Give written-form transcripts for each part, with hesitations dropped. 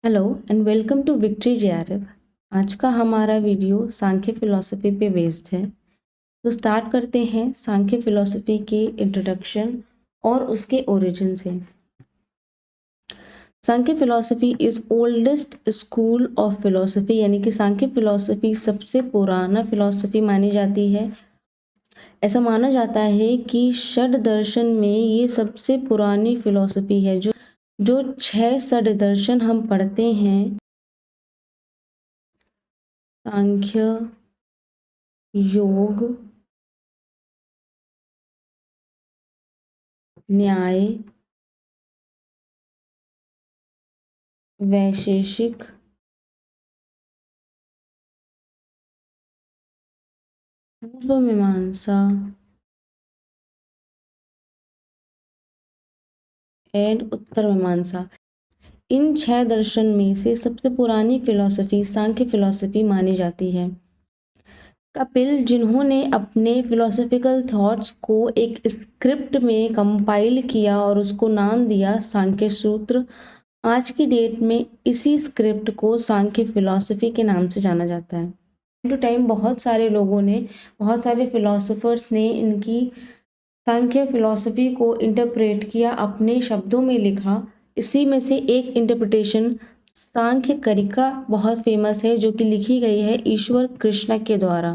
Hello and welcome to victory JRF. आज का हमारा वीडियो सांख्य फिलॉसफी पे बेस्ड है। तो स्टार्ट करते हैं सांख्य फिलॉसफी के इंट्रोडक्शन और उसके ओरिजिन से। Sankhya philosophy is oldest school of philosophy, यानी कि सांख्य फिलॉसफी सबसे पुराना फिलॉसफी मानी जाती है। ऐसा माना जाता है कि षड दर्शन में ये सबसे पुरानी फिलॉसफी है। जो 6 षड दर्शन हम पढ़ते हैं, सांख्य, योग, न्याय, वैशेषिक, पूर्व मीमांसा एंड उत्तर मीमांसा, इन 6 दर्शन में से सबसे पुरानी फिलॉसफी सांख्य फिलॉसफी मानी जाती है। कपिल, जिन्होंने अपने फिलोसॉफिकल थॉट्स को एक स्क्रिप्ट में कंपाइल किया और उसको नाम दिया सांख्य सूत्र, आज की डेट में इसी स्क्रिप्ट को सांख्य फिलॉसफी के नाम से जाना जाता है। टाइम टू टाइम बहुत सारे लोगों ने, बहुत सारे फिलोसोफर्स ने इनकी सांख्य फिलॉसफी को इंटरप्रेट किया, अपने शब्दों में लिखा। इसी में से एक इंटरप्रिटेशन सांख्य करिका बहुत फेमस है, जो कि लिखी गई है ईश्वर कृष्ण के द्वारा।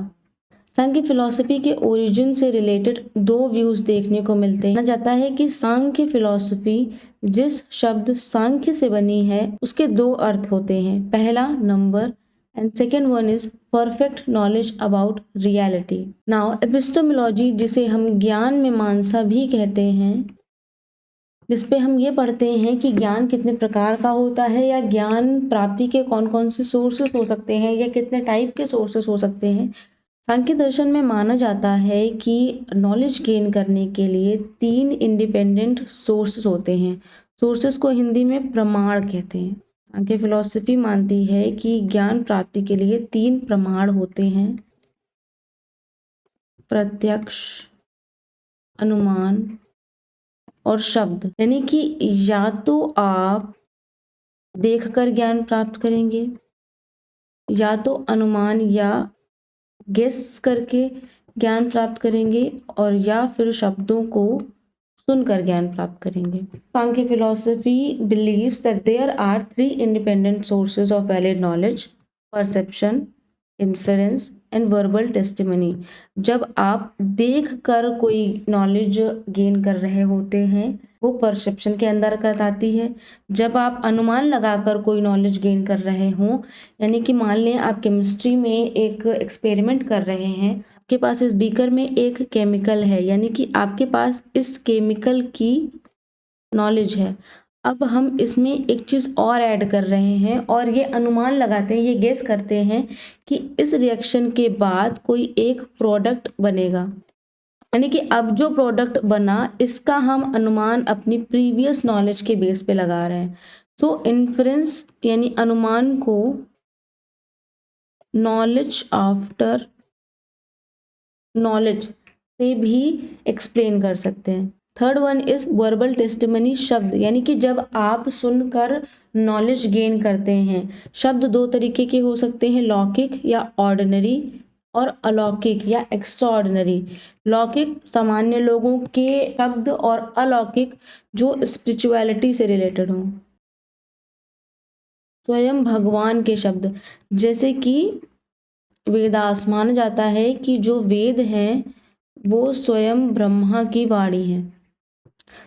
सांख्य फिलॉसफी के ओरिजिन से रिलेटेड 2 व्यूज देखने को मिलते हैं। माना जाता है कि सांख्य फिलॉसफी, जिस शब्द सांख्य से बनी है, उसके 2 अर्थ होते हैं। पहला number and second one is perfect knowledge about reality. Now epistemology, जिसे हम ज्ञान मीमांसा भी कहते हैं, जिसपे हम ये पढ़ते हैं कि ज्ञान कितने प्रकार का होता है, या ज्ञान प्राप्ति के कौन कौन से सोर्सेस हो सकते हैं, या कितने टाइप के सोर्सेस हो सकते हैं। सांख्य दर्शन में माना जाता है कि नॉलेज गेन करने के लिए 3 इंडिपेंडेंट सोर्सेस होते हैं। सोर्सेस को हिंदी में प्रमाण कहते हैं। सांख्य फिलॉसफी मानती है कि ज्ञान प्राप्ति के लिए 3 प्रमाण होते हैं: प्रत्यक्ष, अनुमान और शब्द। यानी कि या तो आप देखकर ज्ञान प्राप्त करेंगे, या तो अनुमान या गेस करके ज्ञान प्राप्त करेंगे, और या फिर शब्दों को सुनकर ज्ञान प्राप्त करेंगे। Sankhya philosophy believes that there are 3 independent sources of valid knowledge: perception, inference and verbal testimony. जब आप देख कर कोई नॉलेज गेन कर रहे होते हैं, वो परसेप्शन के अंतर्गत आती है। जब आप अनुमान लगाकर कोई नॉलेज गेन कर रहे हों, यानी कि मान लें आप केमिस्ट्री में एक एक्सपेरिमेंट कर रहे हैं, आपके पास इस बीकर में एक केमिकल है, यानी कि आपके पास इस केमिकल की नॉलेज है। अब हम इसमें एक चीज़ और ऐड कर रहे हैं, और ये अनुमान लगाते हैं, ये गेस करते हैं कि इस रिएक्शन के बाद कोई एक प्रोडक्ट बनेगा। यानी कि अब जो प्रोडक्ट बना, इसका हम अनुमान अपनी प्रीवियस नॉलेज के बेस पे लगा रहे हैं। सो इन्फरेंस यानी अनुमान को नॉलेज आफ्टर नॉलेज से भी एक्सप्लेन कर सकते हैं। Third one is verbal testimony, शब्द। यानी कि जब आप सुनकर नॉलेज गेन करते हैं, शब्द 2 तरीके के हो सकते हैं: लौकिक या ऑर्डिनरी, और अलौकिक या एक्स्ट्राऑर्डिनरी। लौकिक सामान्य लोगों के शब्द, और अलौकिक जो स्पिरिचुअलिटी से रिलेटेड हों, स्वयं भगवान के शब्द। जैसे कि वेदास, माना जाता है कि जो वेद हैं वो स्वयं ब्रह्मा की वाणी है।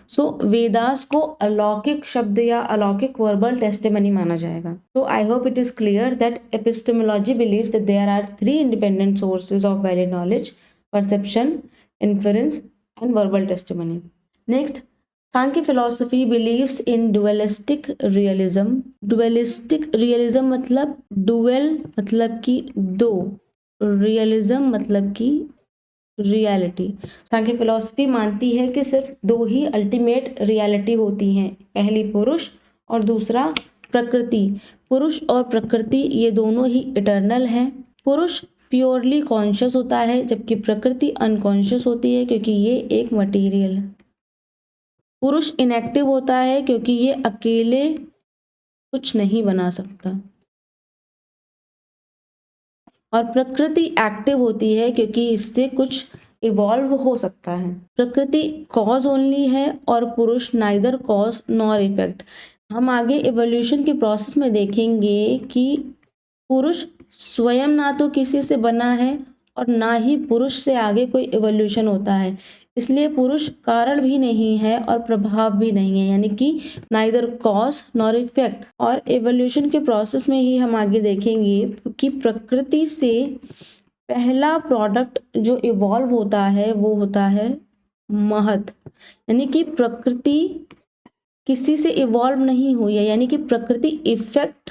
सो वेदास को अलौकिक शब्द या अलौकिक वर्बल टेस्टिमनी माना जाएगा। तो I hope it is clear that epistemology believes that there are 3 independent sources of valid knowledge: perception, inference and verbal testimony. Next, Sankhya philosophy believes in dualistic realism. Dualistic realism मतलब dual मतलब कि 2, realism मतलब कि reality. सांख्य philosophy मानती है कि सिर्फ 2 ही ultimate reality होती हैं: पहली पुरुष और दूसरा प्रकृति। पुरुष और प्रकृति ये दोनों ही इटर्नल हैं। पुरुष प्योरली कॉन्शियस होता है, जबकि प्रकृति अनकॉन्शियस होती है, क्योंकि ये एक मटेरियल है। पुरुष इनएक्टिव होता है क्योंकि ये अकेले कुछ नहीं बना सकता। और प्रकृति एक्टिव होती है क्योंकि इससे कुछ इवॉल्व हो सकता है। प्रकृति कॉज ओनली है और पुरुष नाइदर कॉज नॉर इफेक्ट। हम आगे इवोल्यूशन के प्रोसेस में देखेंगे कि पुरुष स्वयं ना तो किसी से बना है और ना ही पुरुष से आगे कोई इवोल्यूशन होता है, इसलिए पुरुष कारण भी नहीं है और प्रभाव भी नहीं है, यानी कि नाइदर कॉज नॉर इफेक्ट। और इवोल्यूशन के प्रोसेस में ही हम आगे देखेंगे कि प्रकृति से पहला प्रोडक्ट जो इवॉल्व होता है वो होता है महत, यानी कि प्रकृति किसी से इवॉल्व नहीं हुई है, यानी कि प्रकृति इफेक्ट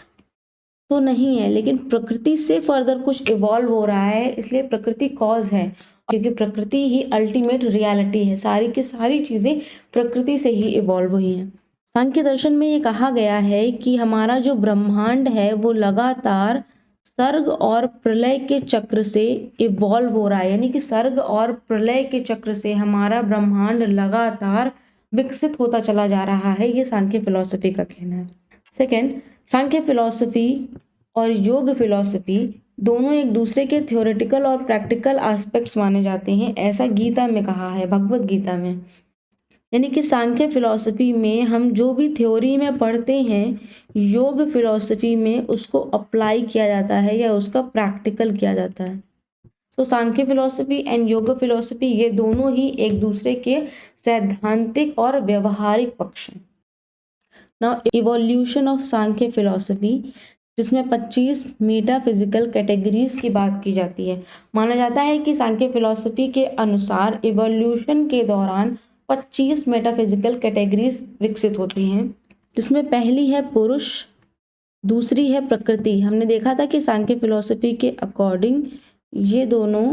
तो नहीं है लेकिन प्रकृति से फर्दर कुछ इवॉल्व हो रहा है, इसलिए प्रकृति कॉज है, क्योंकि प्रकृति ही अल्टीमेट रियलिटी है। सारी की सारी चीजें प्रकृति से ही इवॉल्व हुई हैं। सांख्य दर्शन में ये कहा गया है कि हमारा जो ब्रह्मांड है वो लगातार सर्ग और प्रलय के चक्र से इवॉल्व हो रहा है, यानी कि सर्ग और प्रलय के चक्र से हमारा ब्रह्मांड लगातार विकसित होता चला जा रहा है, ये सांख्य फिलॉसफी का कहना है। सेकेंड, सांख्य फिलॉसफी और योग फिलॉसफी दोनों एक दूसरे के थ्योरेटिकल और प्रैक्टिकल एस्पेक्ट्स माने जाते हैं, ऐसा गीता में कहा है, भगवत गीता में। यानी कि सांख्य फिलॉसफी में हम जो भी थ्योरी में पढ़ते हैं, योग फिलॉसफी में उसको अप्लाई किया जाता है या उसका प्रैक्टिकल किया जाता है। तो सांख्य फिलॉसफी एंड योग फिलॉसफी ये दोनों ही एक दूसरे के सैद्धांतिक और व्यवहारिक पक्ष हैं। Now evolution of Sankhya philosophy, जिसमें 25 मेटाफिजिकल कैटेगरीज की बात की जाती है। माना जाता है कि सांख्य फिलॉसफी के अनुसार इवोल्यूशन के दौरान 25 मेटाफिजिकल कैटेगरीज विकसित होती हैं, जिसमें पहली है पुरुष, दूसरी है प्रकृति। हमने देखा था कि सांख्य फिलॉसफी के अकॉर्डिंग ये दोनों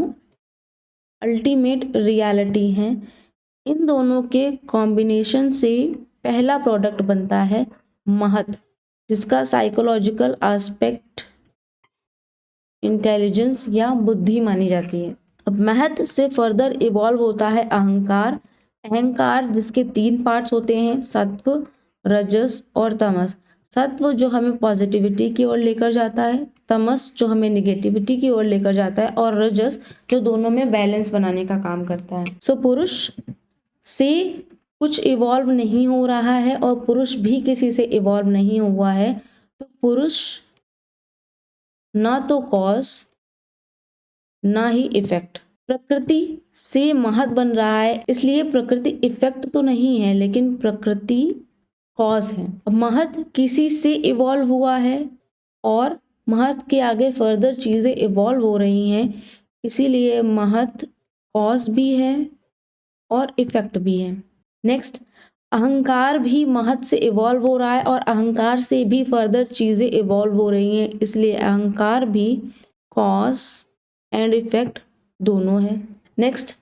अल्टीमेट रियलिटी हैं। इन दोनों के कॉम्बिनेशन से पहला प्रोडक्ट बनता है महत, जिसका साइकोलॉजिकल एस्पेक्ट इंटेलिजेंस या बुद्धि मानी जाती है। अब महत से फर्दर इवॉल्व होता है अहंकार। अहंकार जिसके 3 पार्ट्स होते हैं, सत्व, रजस और तमस। सत्व जो हमें पॉजिटिविटी की ओर लेकर जाता है, तमस जो हमें निगेटिविटी की ओर लेकर जाता है, और रजस जो दोनों में बैलेंस बनाने का काम करता है। सो पुरुष से कुछ इवॉल्व नहीं हो रहा है और पुरुष भी किसी से इवॉल्व नहीं हुआ है, तो पुरुष ना तो कॉज ना ही इफेक्ट। प्रकृति से महत बन रहा है, इसलिए प्रकृति इफेक्ट तो नहीं है लेकिन प्रकृति कॉज है। महत किसी से इवॉल्व हुआ है और महत के आगे फर्दर चीजें इवॉल्व हो रही हैं, इसीलिए महत कॉज भी है और इफेक्ट भी है। नेक्स्ट, अहंकार भी महत से इवॉल्व हो रहा है और अहंकार से भी फर्दर चीजें इवॉल्व हो रही हैं, इसलिए अहंकार भी कॉज एंड इफेक्ट दोनों है। नेक्स्ट,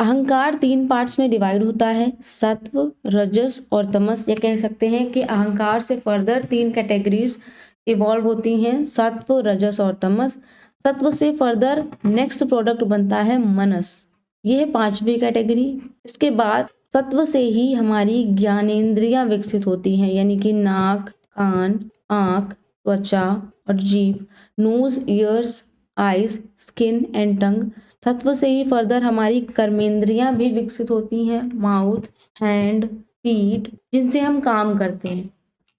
अहंकार 3 पार्ट्स में डिवाइड होता है, सत्व, रजस और तमस। ये कह सकते हैं कि अहंकार से फर्दर 3 कैटेगरीज इवॉल्व होती हैं, सत्व, रजस और तमस। सत्व से फर्दर नेक्स्ट प्रोडक्ट बनता है मनस, ये है 5वीं कैटेगरी। इसके बाद सत्व से ही हमारी ज्ञानेंद्रियां विकसित होती हैं, यानी कि नाक, कान, आँख, त्वचा और जीभ, nose, ears, eyes, skin and tongue. सत्व से ही फर्दर हमारी कर्मेंद्रियां भी विकसित होती हैं, माउथ, हैंड, फीट, जिनसे हम काम करते हैं,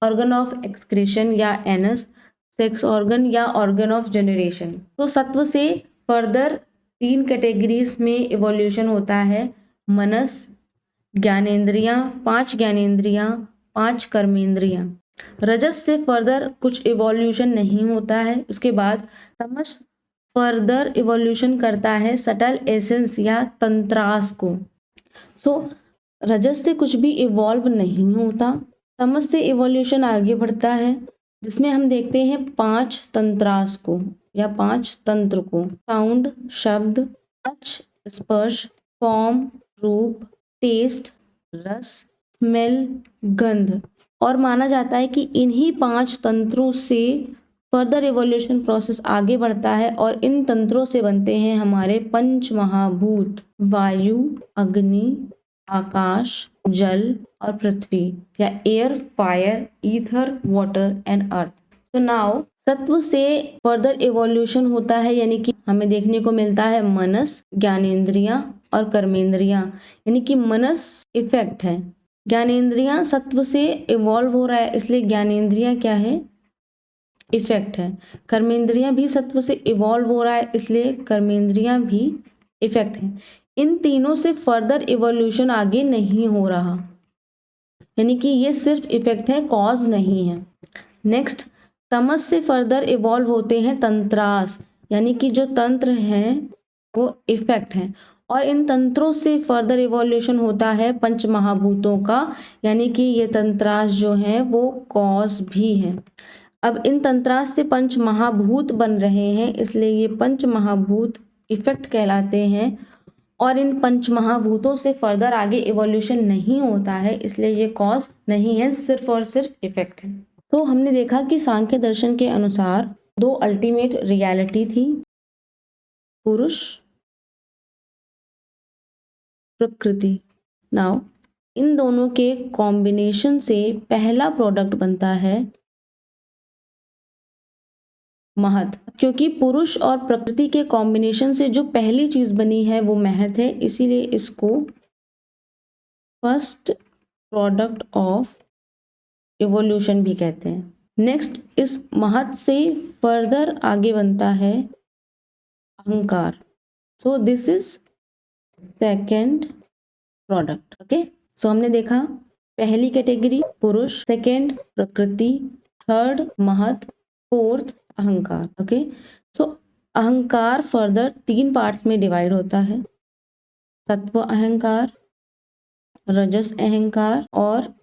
ऑर्गन ऑफ एक्सक्रीशन या एनस, सेक्स ऑर्गन या ऑर्गन ऑफ जनरेशन। तो सत्व से फर्दर 3 कैटेगरीज में इवोल्यूशन होता है, मनस, ज्ञानेंद्रियां, 5 ज्ञानेंद्रियां, 5 कर्मेंद्रियां। रजस से फर्दर कुछ इवोल्यूशन नहीं होता है। उसके बाद तमस फर्दर इवोल्यूशन करता है सटल एसेंस या तंत्रास को। सो रजस से कुछ भी इवॉल्व नहीं होता। तमस से इवोल्यूशन आगे बढ़ता है, जिसमें हम देखते हैं 5 तंत्रास को या 5 तंत्र को, साउंड शब्द, टच स्पर्श, फॉर्म रूप, टेस्ट रस, स्मेल गंध। और माना जाता है कि इन्हीं 5 तंत्रों से फर्दर इवोल्यूशन प्रोसेस आगे बढ़ता है और इन तंत्रों से बनते हैं हमारे 5 महाभूत, वायु, अग्नि, आकाश, जल और पृथ्वी, या air, fire, ether, water and earth. तो नाउ सत्व से फर्दर इवोल्यूशन होता है, यानी कि हमें देखने को मिलता है मनस, ज्ञानेंद्रियां और कर्मेंद्रियां, यानी कि मनस इफेक्ट है, ज्ञानेंद्रियां सत्व से इवॉल्व हो रहा है इसलिए ज्ञानेंद्रियां क्या है, इफेक्ट है। कर्मेंद्रियां भी सत्व से इवॉल्व हो रहा है इसलिए कर्मेंद्रियां भी इफेक्ट है। इन तीनों से फर्दर इवोल्यूशन आगे नहीं हो रहा, यानी कि ये सिर्फ इफेक्ट है, कॉज नहीं है। नेक्स्ट, तमस से फर्दर इवॉल्व होते हैं तंत्रास, यानी कि जो तंत्र हैं वो इफेक्ट हैं, और इन तंत्रों से फर्दर इवोल्यूशन होता है पंच महाभूतों का, यानी कि ये तंत्रास जो हैं वो कॉज भी हैं। अब इन तंत्रास से पंच महाभूत बन रहे हैं इसलिए ये पंच महाभूत इफेक्ट कहलाते हैं, और इन पंच महाभूतों से फर्दर आगे इवोल्यूशन नहीं होता है इसलिए ये कॉज नहीं है, सिर्फ और सिर्फ इफेक्ट है। तो हमने देखा कि सांख्य दर्शन के अनुसार दो अल्टीमेट रियलिटी थी, पुरुष, प्रकृति। नाउ इन दोनों के कॉम्बिनेशन से पहला प्रोडक्ट बनता है महत, क्योंकि पुरुष और प्रकृति के कॉम्बिनेशन से जो पहली चीज बनी है वो महत है, इसीलिए इसको फर्स्ट प्रोडक्ट ऑफ इवोल्यूशन भी कहते हैं। नेक्स्ट, इस महत से फर्दर आगे बनता है अहंकार, so this is second product. Okay, so हमने देखा पहली कैटेगरी पुरुष, सेकेंड प्रकृति, थर्ड महत, फोर्थ अहंकार। ओके, सो अहंकार फर्दर 3 पार्ट्स में डिवाइड होता है, सत्व अहंकार, रजस अहंकार और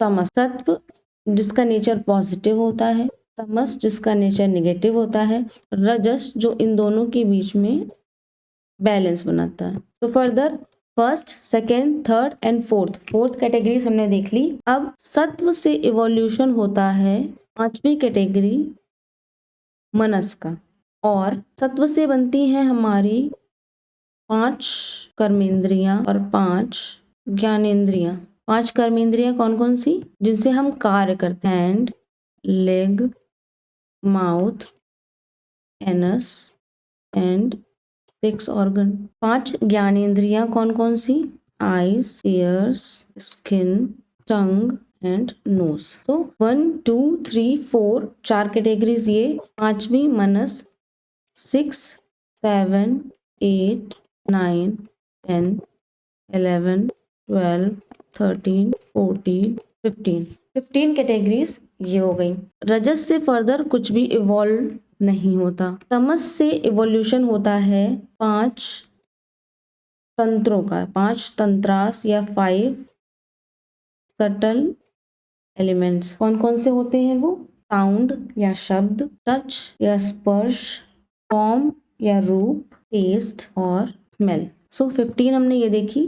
तमस। सत्व जिसका नेचर पॉजिटिव होता है, तमस जिसका नेचर नेगेटिव होता है, रजस जो इन दोनों के बीच में बैलेंस बनाता है। तो further first, second, third and fourth categories हमने देख ली। अब सत्व से इवोल्यूशन होता है पांचवी कैटेगरी मनस का, और सत्व से बनती हैं हमारी 5 कर्मेंद्रियां और 5 ज्ञानेंद्रियां। 5 कर्मेंद्रियां कौन कौन सी, जिनसे हम कार्य करते हैं, hand, leg, mouth, anus and 6 organ. 5 ज्ञानेंद्रियां कौन कौन सी, eyes, ears, skin, tongue and nose. तो 1 2 3 4 4 कैटेगरीज ये, पांचवी मनस, 6 7 8 9 10 11 12 13 14 15 कैटेगरीज ये हो गई। रजस से फर्दर कुछ भी इवॉल्व नहीं होता। तमस से इवोल्यूशन होता है 5 तंत्रों का, 5 तंत्रास या 5 सटल एलिमेंट्स। कौन कौन से होते हैं वो, साउंड या शब्द, टच या स्पर्श, फॉर्म या रूप, टेस्ट और स्मेल। सो 15 हमने ये देखी,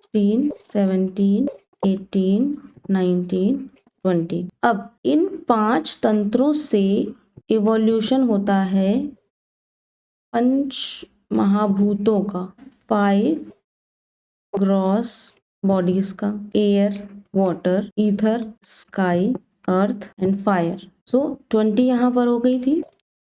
16 17 18 19 20। अब इन 5 तंत्रों से इवोल्यूशन होता है पंच महाभूतों का, 5 ग्रॉस बॉडीज का, air, water, ether, sky, earth and fire. So 20 यहाँ पर हो गई थी,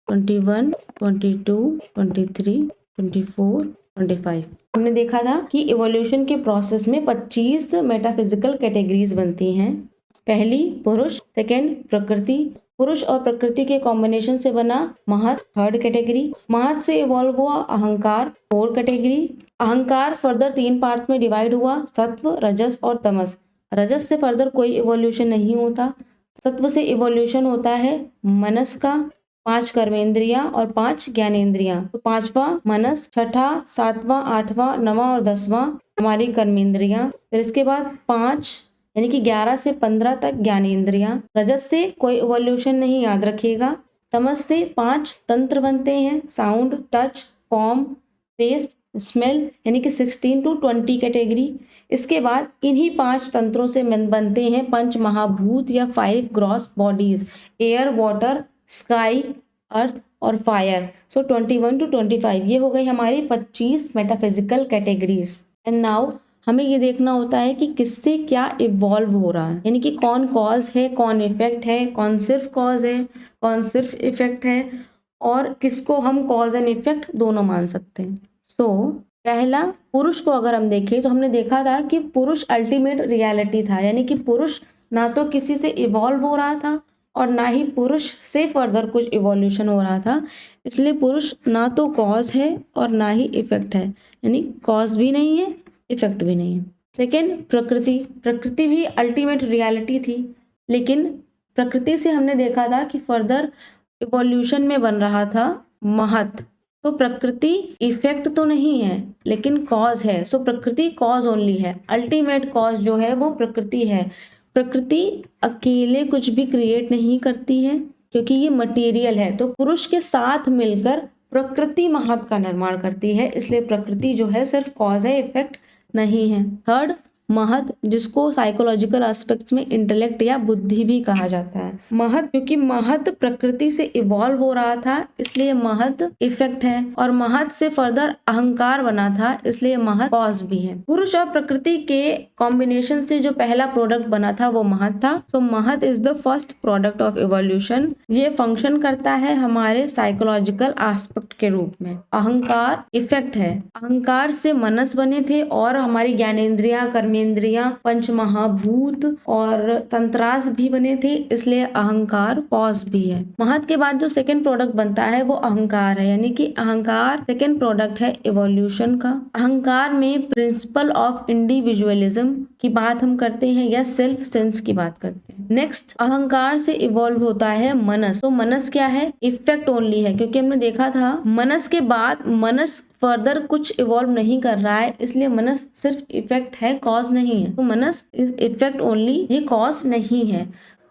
21 22 23 24 25। हमने देखा था कि इवोल्यूशन के प्रोसेस में 25 मेटाफिजिकल कैटेगरीज बनती हैं। पहली पुरुष, सेकेंड प्रकृति, पुरुष और प्रकृति के कॉम्बिनेशन से बना महत, थर्ड कैटेगरी। महत से इवॉल्व हुआ अहंकार, 4 कैटेगरी। अहंकार फर्दर 3 पार्ट्स में डिवाइड हुआ, सत्व, रजस और तमस। रजस से फर्दर कोई इवोल्यूशन नहीं होता। सत्व से इवोल्यूशन होता है मनस का, 5 कर्मेंद्रियां और 5 ज्ञानेंद्रियां। तो 5वां मनस, 6ठा, 7वां, 8वां, 9वां और 10वां हमारी कर्मेंद्रियां। फिर इसके बाद 5 यानी कि 11 से 15 तक ज्ञानेंद्रियां। रजस से कोई इवोल्यूशन नहीं, याद रखिएगा। तमस से 5 तंत्र बनते हैं, sound, touch, form, taste, smell, यानी कि 16 to 20 कैटेगरी। इसके बाद इन्हीं 5 तंत्रों से बनते हैं पंच महाभूत या 5 gross bodies, air, water, sky, earth और फायर। सो 21 to 25 ये हो गई हमारी 25 मेटाफिजिकल कैटेगरीज। एंड नाउ हमें ये देखना होता है कि किससे क्या इवॉल्व हो रहा है, यानी कि कौन कॉज है, कौन इफेक्ट है, कौन सिर्फ कॉज है, कौन सिर्फ इफेक्ट है, और किसको हम कॉज एंड इफेक्ट दोनों मान सकते हैं। पहला, पुरुष को अगर हम देखें तो हमने देखा था कि पुरुष अल्टीमेट रियलिटी था, यानी कि पुरुष ना तो किसी से इवॉल्व हो रहा था और ना ही पुरुष से फर्दर कुछ इवोल्यूशन हो रहा था। इसलिए पुरुष ना तो कॉज है और ना ही इफेक्ट है, यानी कॉज भी नहीं है, इफेक्ट भी नहीं है। सेकेंड, प्रकृति भी अल्टीमेट रियलिटी थी, लेकिन प्रकृति से हमने देखा था कि फर्दर इवोल्यूशन में बन रहा था महत। तो प्रकृति इफेक्ट तो नहीं है लेकिन कॉज है। सो प्रकृति कॉज ओनली है, अल्टीमेट कॉज जो है वो प्रकृति है। प्रकृति अकेले कुछ भी क्रिएट नहीं करती है क्योंकि ये मटेरियल है, तो पुरुष के साथ मिलकर प्रकृति महत का निर्माण करती है, इसलिए प्रकृति जो है सिर्फ कॉज है, इफेक्ट नहीं है। थर्ड, महत, जिसको साइकोलॉजिकल एस्पेक्ट्स में इंटेलेक्ट या बुद्धि भी कहा जाता है। महत, क्योंकि महत प्रकृति से इवॉल्व हो रहा था इसलिए महत इफेक्ट है, और महत से फर्दर अहंकार बना था इसलिए महत कॉज भी है। पुरुष और प्रकृति के कॉम्बिनेशन से जो पहला प्रोडक्ट बना था वो महत था। सो महत is the first product of evolution. ये फंक्शन करता है हमारे साइकोलॉजिकल एस्पेक्ट के रूप में। अहंकार इफेक्ट है, अहंकार से मनस बने थे और हमारी ज्ञानेंद्रियां, कर्मेंद्रियां, पंच महाभूत और तंत्रास भी बने थे, इसलिए अहंकार कॉज भी है। महत के बाद जो सेकंड प्रोडक्ट बनता है वो अहंकार है, यानी कि अहंकार सेकंड प्रोडक्ट है इवोल्यूशन का। अहंकार में प्रिंसिपल ऑफ इंडिविजुअलिज्म की बात हम करते हैं या सेल्फ सेंस की बात करते हैं। नेक्स्ट, अहंकार से इवॉल्व होता है मनस। तो मनस क्या है? इफेक्ट ओनली है, क्योंकि हमने देखा था मनस के बाद मनस फर्दर कुछ इवॉल्व नहीं कर रहा है, इसलिए मनस सिर्फ इफेक्ट है, कॉज नहीं है। तो मनस इज इफेक्ट ओनली, ये कॉज नहीं है।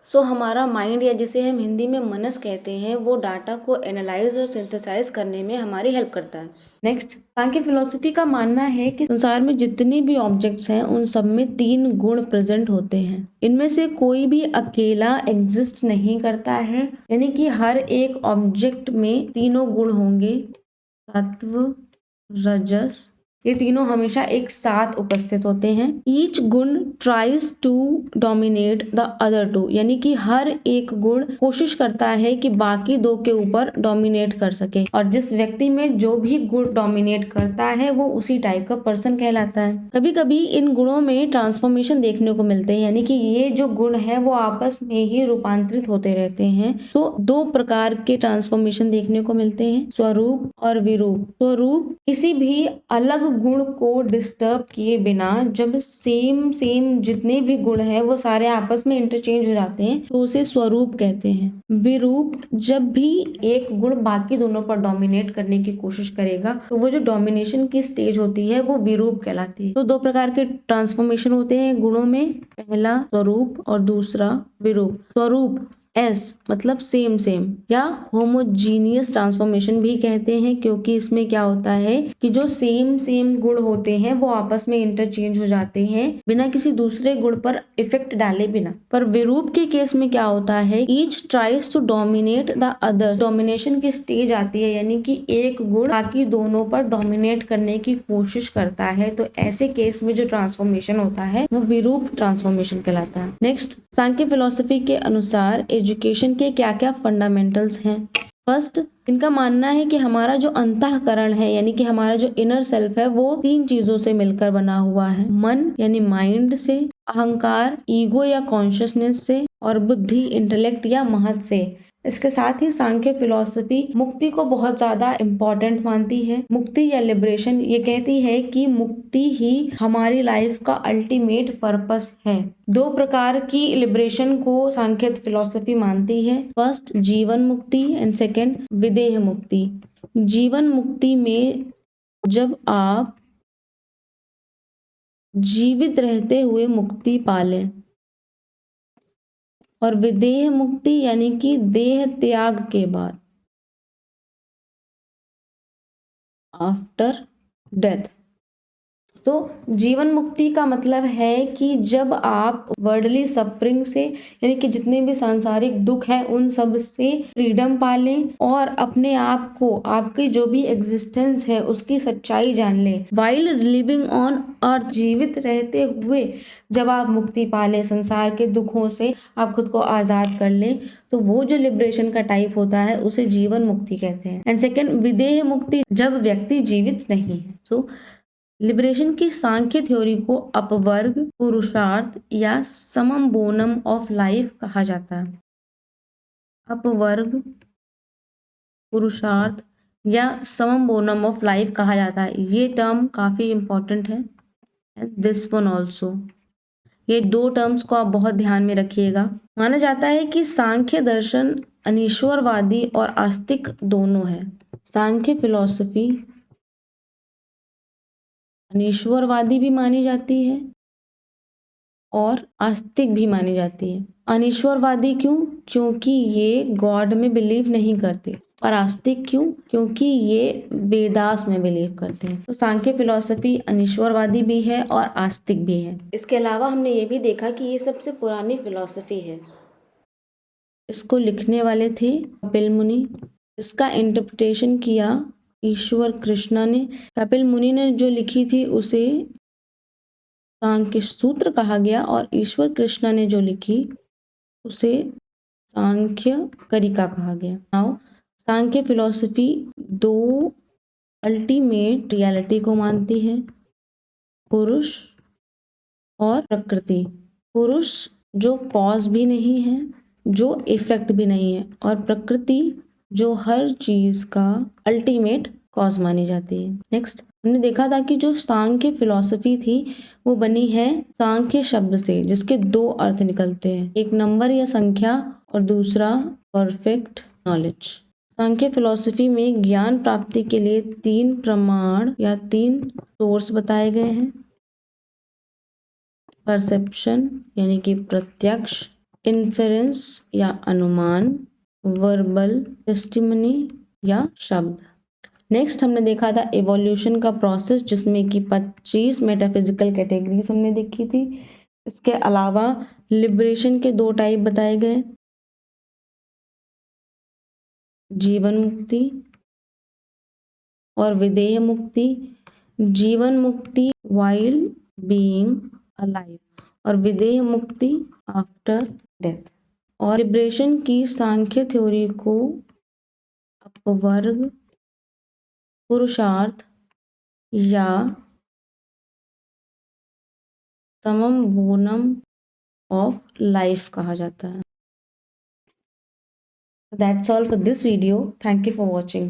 सो हमारा माइंड, या जिसे हम हिंदी में मनस कहते हैं, वो डाटा को एनालाइज और सिंथेसाइज करने में हमारी हेल्प करता है। नेक्स्ट, सांख्य फिलोसफी का मानना है कि संसार में जितनी भी ऑब्जेक्ट्स हैं उन सब में 3 गुण प्रेजेंट होते हैं। इनमें से कोई भी अकेला एग्जिस्ट नहीं करता है, यानी कि हर एक ऑब्जेक्ट में तीनों गुण होंगे, सत्व, रजस, ये तीनों हमेशा एक साथ उपस्थित होते हैं। ईच गुण tries to dominate the other two, यानी कि हर एक गुण कोशिश करता है कि बाकी 2 के ऊपर डोमिनेट कर सके, और जिस व्यक्ति में जो भी गुण डोमिनेट करता है वो उसी टाइप का पर्सन कहलाता है। कभी कभी इन गुणों में ट्रांसफॉर्मेशन देखने को मिलते हैं, यानी कि ये जो गुण है वो आपस में ही रूपांतरित होते रहते हैं। तो 2 प्रकार के ट्रांसफॉर्मेशन देखने को मिलते हैं, स्वरूप और विरूप। स्वरूप किसी भी अलग गुण को डिस्टर्ब किए बिना जब सेम जितने भी गुण हैं वो सारे आपस में इंटरचेंज हो जाते हैं तो उसे स्वरूप कहते हैं। विरूप, जब भी एक गुण बाकी दोनों पर डोमिनेट करने की कोशिश करेगा तो वो जो डोमिनेशन की स्टेज होती है वो विरूप कहलाती है। तो 2 प्रकार के ट्रांसफॉर्मेशन होते हैं गुणों में, पहला स्वरूप और दूसरा विरूप। स्वरूप एस मतलब सेम या होमोजीनियस ट्रांसफॉर्मेशन भी कहते हैं, क्योंकि इसमें क्या होता है कि जो सेम गुण होते हैं वो आपस में इंटरचेंज हो जाते हैं बिना किसी दूसरे गुण पर इफेक्ट डाले बिना। पर विरूप के केस में क्या होता है, each tries to dominate the other, domination की स्टेज आती है, यानी कि एक गुण बाकी दोनों पर डोमिनेट करने की कोशिश करता है। तो ऐसे केस में जो ट्रांसफॉर्मेशन होता है वो विरूप ट्रांसफॉर्मेशन कहलाता है। नेक्स्ट, सांख्य फिलोसफी के अनुसार एजुकेशन के क्या क्या फंडामेंटल्स हैं। फर्स्ट, इनका मानना है कि हमारा जो अंतःकरण है, यानी कि हमारा जो इनर सेल्फ है, वो 3 चीजों से मिलकर बना हुआ है। मन यानी माइंड से, अहंकार ईगो या कॉन्शियसनेस से, और बुद्धि इंटेलेक्ट या महत से। इसके साथ ही सांख्य फिलॉसफी मुक्ति को बहुत ज्यादा इम्पोर्टेंट मानती है। मुक्ति या लिबरेशन, ये कहती है कि मुक्ति ही हमारी लाइफ का अल्टीमेट पर्पस है। 2 प्रकार की लिबरेशन को सांख्य फिलॉसफी मानती है। फर्स्ट, जीवन मुक्ति एंड सेकंड, विदेह मुक्ति। जीवन मुक्ति में जब आप जीवित रहते हुए मुक्ति पालें, और विदेह मुक्ति यानी कि देह त्याग के बाद, आफ्टर डेथ। तो जीवन मुक्ति का मतलब है कि जब आप वर्ल्डली सफरिंग से, यानी कि जितने भी सांसारिक दुख है उन सब से फ्रीडम पा लें और अपने आप को, आपकी जो भी एग्जिस्टेंस है उसकी सच्चाई जान लें। वाइल लिविंग ऑन अर्थ, जीवित रहते हुए जब आप मुक्ति पा लें संसार के दुखों से, आप खुद को आजाद कर लें, तो वो जो लिबरेशन का टाइप होता है उसे जीवन मुक्ति कहते हैं। एंड सेकेंड, विदेह मुक्ति, जब व्यक्ति जीवित नहीं है। सो लिबरेशन की सांख्य थ्योरी को अपवर्ग, पुरुषार्थ या समम बोनम ऑफ लाइफ कहा जाता है। अपवर्ग, पुरुषार्थ या समम बोनम ऑफ लाइफ कहा जाता है। ये टर्म काफी इंपॉर्टेंट है। दिस वन ऑल्सो, ये दो टर्म्स को आप बहुत ध्यान में रखिएगा। माना जाता है कि सांख्य दर्शन अनीश्वरवादी और आस्तिक दोनों है। सांख्य फिलॉसफी अनीश्वरवादी भी मानी जाती है और आस्तिक भी मानी जाती है। अनीश्वरवादी क्यों? क्योंकि ये गॉड में बिलीव नहीं करते। और आस्तिक क्यों? क्योंकि ये वेदास में बिलीव करते हैं। तो सांख्य फिलॉसफी अनीश्वरवादी भी है और आस्तिक भी है। इसके अलावा हमने ये भी देखा कि ये सबसे पुरानी फिलॉसफी है। इसको लिखने वाले थे कपिल मुनि। इसका इंटरप्रिटेशन किया ईश्वर कृष्णा ने। कपिल मुनि ने जो लिखी थी उसे सांख्य सूत्र कहा गया और ईश्वर कृष्णा ने जो लिखी उसे सांख्य करिका कहा गया। नाउ सांख्य फिलॉसफी दो अल्टीमेट रियलिटी को मानती है, पुरुष और प्रकृति। पुरुष जो कॉज भी नहीं है, जो इफेक्ट भी नहीं है, और प्रकृति जो हर चीज का अल्टीमेट कॉज मानी जाती है। नेक्स्ट हमने देखा था कि जो सांख्य फिलॉसफी थी वो बनी है सांख्य शब्द से, जिसके दो अर्थ निकलते हैं, एक नंबर या संख्या और दूसरा परफेक्ट नॉलेज। सांख्य फिलॉसफी में ज्ञान प्राप्ति के लिए 3 प्रमाण या 3 सोर्स बताए गए हैं। परसेप्शन यानी कि प्रत्यक्ष, इन्फेरेंस या अनुमान, वर्बल टेस्टिमनी या शब्द। नेक्स्ट हमने देखा था एवोल्यूशन का प्रोसेस, जिसमें कि 25 मेटाफिजिकल कैटेगरीज हमने देखी थी। इसके अलावा लिबरेशन के 2 टाइप बताए गए, जीवन मुक्ति और विदेह मुक्ति। जीवन मुक्ति वाइल बीइंग अलाइव और विदेह मुक्ति आफ्टर डेथ। और लिबरेशन की सांख्य थ्योरी को अपवर्ग, पुरुषार्थ या समम बोनम ऑफ लाइफ कहा जाता है। That's all for this video. Thank you for watching.